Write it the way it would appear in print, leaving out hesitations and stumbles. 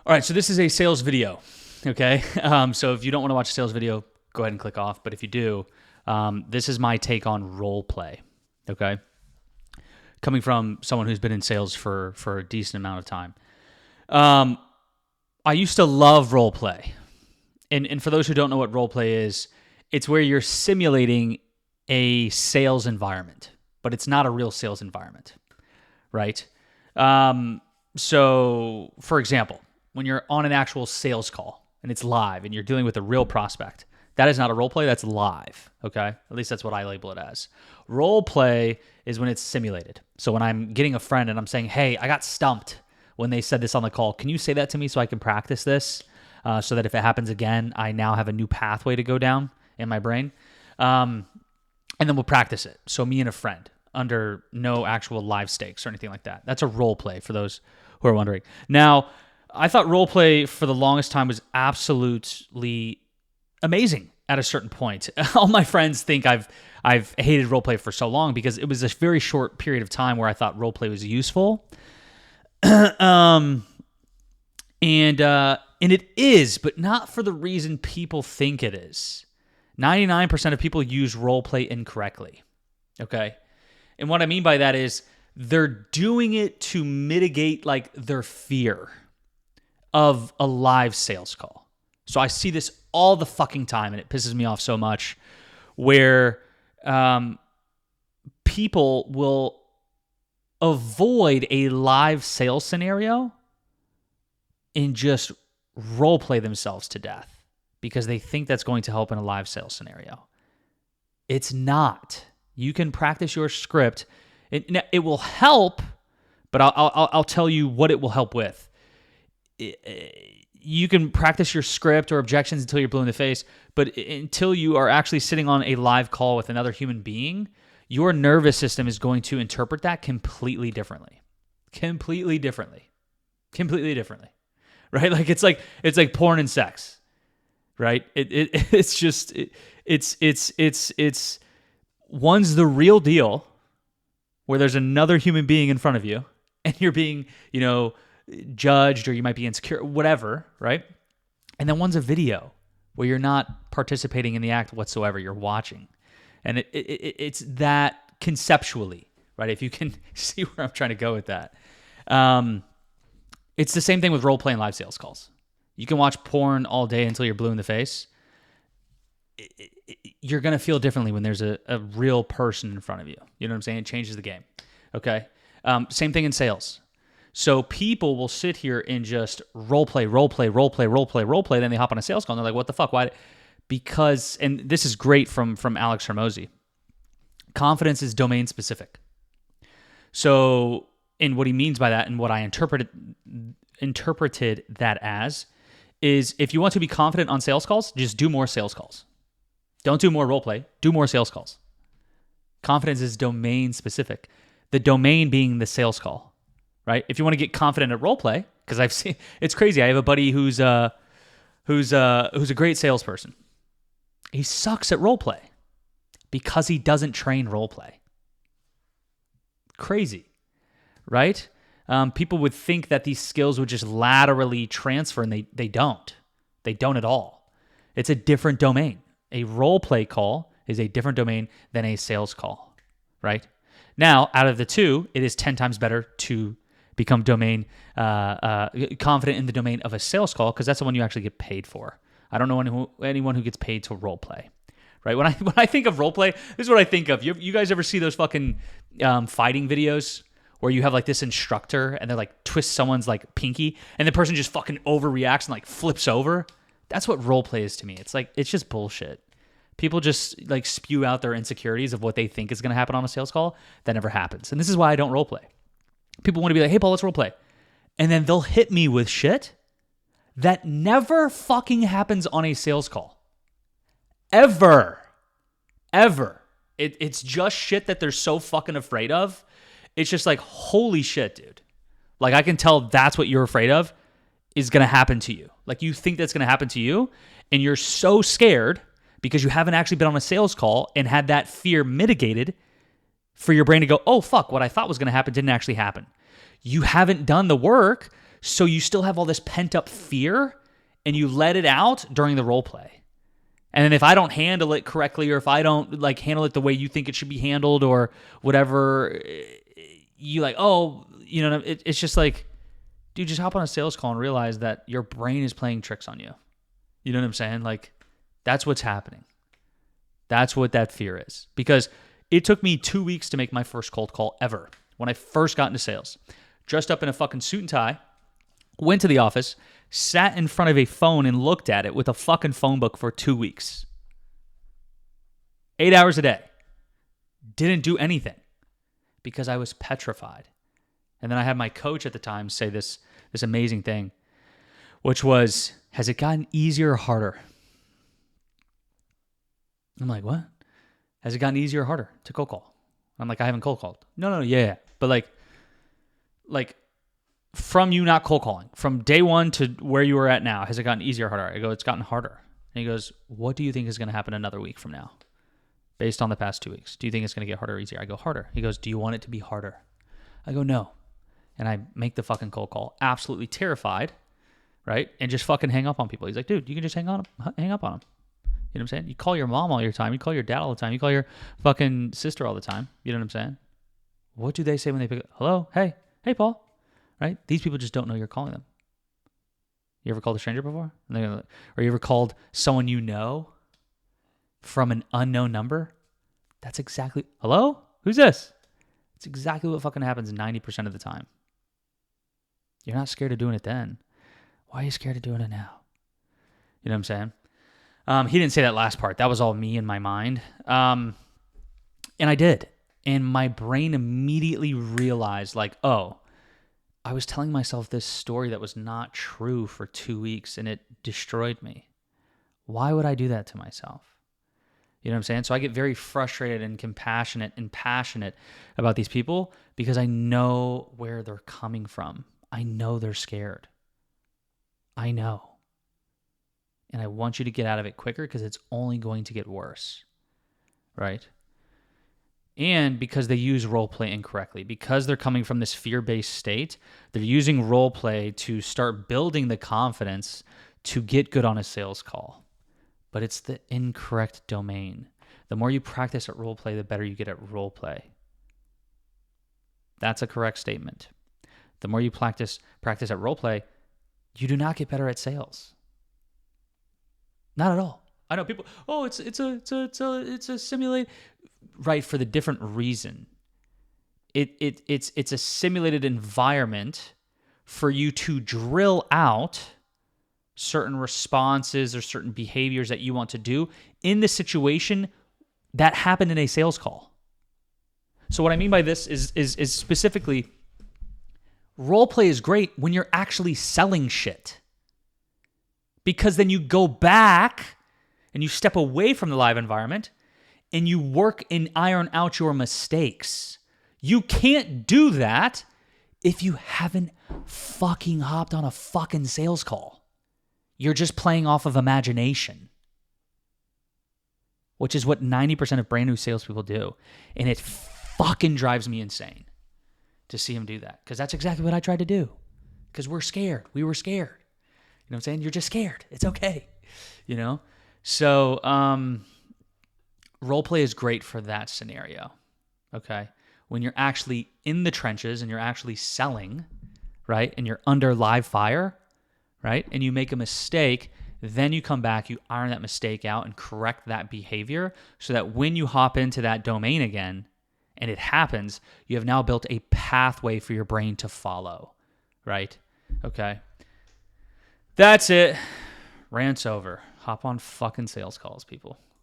All right, so this is a sales video, okay? So if you don't want to watch a sales video, go ahead and click off. But if you do, this is my take on role play, okay? Coming from someone who's been in sales for a decent amount of time. I used to love role play. And for those who don't know what role play is, it's where you're simulating a sales environment, but it's not a real sales environment, right? So, for example, when you're on an actual sales call and it's live and you're dealing with a real prospect, that is not a role play, that's live, okay? At least that's what I label it as. Role play is when it's simulated. So when I'm getting a friend and I'm saying, hey, I got stumped when they said this on the call. Can you say that to me so I can practice this so that if it happens again, I now have a new pathway to go down in my brain? And then we'll practice it. So me and a friend under no actual live stakes or anything like that. That's a role play for those who are wondering. Now, I thought role play for the longest time was absolutely amazing at a certain point. All my friends think I've hated role play for so long because it was a very short period of time where I thought role play was useful. And it is, but not for the reason people think it is. 99% of people use role play incorrectly. Okay? And what I mean by that is they're doing it to mitigate like their fear of a live sales call. So I see this all the fucking time and it pisses me off so much where people will avoid a live sales scenario and just role play themselves to death because they think that's going to help in a live sales scenario. It's not. You can practice your script. It will help, but I'll tell you what it will help with. You can practice your script or objections until you're blue in the face, but until you are actually sitting on a live call with another human being, your nervous system is going to interpret that completely differently. Right? Like it's like porn and sex. Right? It's one's the real deal where there's another human being in front of you and you're being, judged or you might be insecure, whatever, right? And then one's a video where you're not participating in the act whatsoever, you're watching. And it's that conceptually, right? If you can see where I'm trying to go with that. It's the same thing with role-playing live sales calls. You can watch porn all day until you're blue in the face. You're going to feel differently when there's a real person in front of you. You know what I'm saying? It changes the game, okay? Same thing in sales. So people will sit here and just role play. Then they hop on a sales call and they're like, what the fuck? Why? Because, and this is great from Alex Hermosi, confidence is domain specific. So, and what he means by that and what I interpreted that as is if you want to be confident on sales calls, just do more sales calls. Don't do more role play, do more sales calls. Confidence is domain specific. The domain being the sales call. Right? If you want to get confident at role play, because I've seen it's crazy. I have a buddy who's a great salesperson. He sucks at role play because he doesn't train role play. Crazy, right? People would think that these skills would just laterally transfer, and they don't. They don't at all. It's a different domain. A role play call is a different domain than a sales call, right? Now, out of the two, it is 10 times better to become confident in the domain of a sales call because that's the one you actually get paid for. I don't know anyone who gets paid to role play, right? When I think of role play, this is what I think of. You guys ever see those fucking fighting videos where you have like this instructor and they're like twist someone's like pinky and the person just fucking overreacts and like flips over? That's what role play is to me. It's like it's just bullshit. People just like spew out their insecurities of what they think is going to happen on a sales call. That never happens. And this is why I don't role play. People want to be like, hey, Paul, let's role play. And then they'll hit me with shit that never fucking happens on a sales call. Ever. It's just shit that they're so fucking afraid of. It's just like, holy shit, dude. Like, I can tell that's what you're afraid of is going to happen to you. Like, you think that's going to happen to you, and you're so scared because you haven't actually been on a sales call and had that fear mitigated for your brain to go, oh, fuck, what I thought was going to happen didn't actually happen. You haven't done the work, So you still have all this pent up fear and you let it out during the role play. And then if I don't handle it correctly, or if I don't like handle it the way you think it should be handled, or whatever, you like, oh, you know, it's just like, dude, just hop on a sales call and realize that your brain is playing tricks on you. You know what I'm saying? Like, that's what's happening. That's what that fear is. Because it took me 2 weeks to make my first cold call ever when I first got into sales. Dressed up in a fucking suit and tie, went to the office, sat in front of a phone and looked at it with a fucking phone book for 2 weeks. 8 hours a day. Didn't do anything because I was petrified. And then I had my coach at the time say this amazing thing, which was, has it gotten easier or harder? I'm like, what? Has it gotten easier or harder to cold call? I'm like, I haven't cold called. No, yeah. But like from you not cold calling, from day one to where you were at now, has it gotten easier or harder? I go, it's gotten harder. And he goes, what do you think is going to happen another week from now? Based on the past 2 weeks. Do you think it's going to get harder or easier? I go, harder. He goes, do you want it to be harder? I go, no. And I make the fucking cold call, absolutely terrified, right? And just fucking hang up on people. He's like, dude, you can just hang up on them. You know what I'm saying? You call your mom all your time. You call your dad all the time. You call your fucking sister all the time. You know what I'm saying? What do they say when they pick up? Hello? Hey, Paul. Right? These people just don't know you're calling them. You ever called a stranger before? Or you ever called someone you know from an unknown number? That's exactly... Hello? Who's this? It's exactly what fucking happens 90% of the time. You're not scared of doing it then. Why are you scared of doing it now? You know what I'm saying? He didn't say that last part. That was all me in my mind. And I did. And my brain immediately realized, like, oh, I was telling myself this story that was not true for 2 weeks, and it destroyed me. Why would I do that to myself? You know what I'm saying? So I get very frustrated and compassionate and passionate about these people because I know where they're coming from. I know they're scared. I know. And I want you to get out of it quicker because it's only going to get worse, right? And because they use role play incorrectly, because they're coming from this fear-based state, they're using role play to start building the confidence to get good on a sales call. But it's the incorrect domain. The more you practice at role play, the better you get at role play. That's a correct statement. The more you practice at role play, you do not get better at sales. Not at all. I know people, oh, it's a simulate, right, for the different reason. It's a simulated environment for you to drill out certain responses or certain behaviors that you want to do in the situation that happened in a sales call. So what I mean by this is specifically, role play is great when you're actually selling shit. Because then you go back and you step away from the live environment and you work and iron out your mistakes. You can't do that if you haven't fucking hopped on a fucking sales call. You're just playing off of imagination, which is what 90% of brand new salespeople do. And it fucking drives me insane to see them do that, because that's exactly what I tried to do. Because we're scared. We were scared. You know what I'm saying? You're just scared. It's okay. You know? So, role play is great for that scenario. Okay? When you're actually in the trenches and you're actually selling, right? And you're under live fire, right? And you make a mistake, then you come back, you iron that mistake out and correct that behavior so that when you hop into that domain again and it happens, you have now built a pathway for your brain to follow, right? Okay? That's it. Rant's over. Hop on fucking sales calls, people.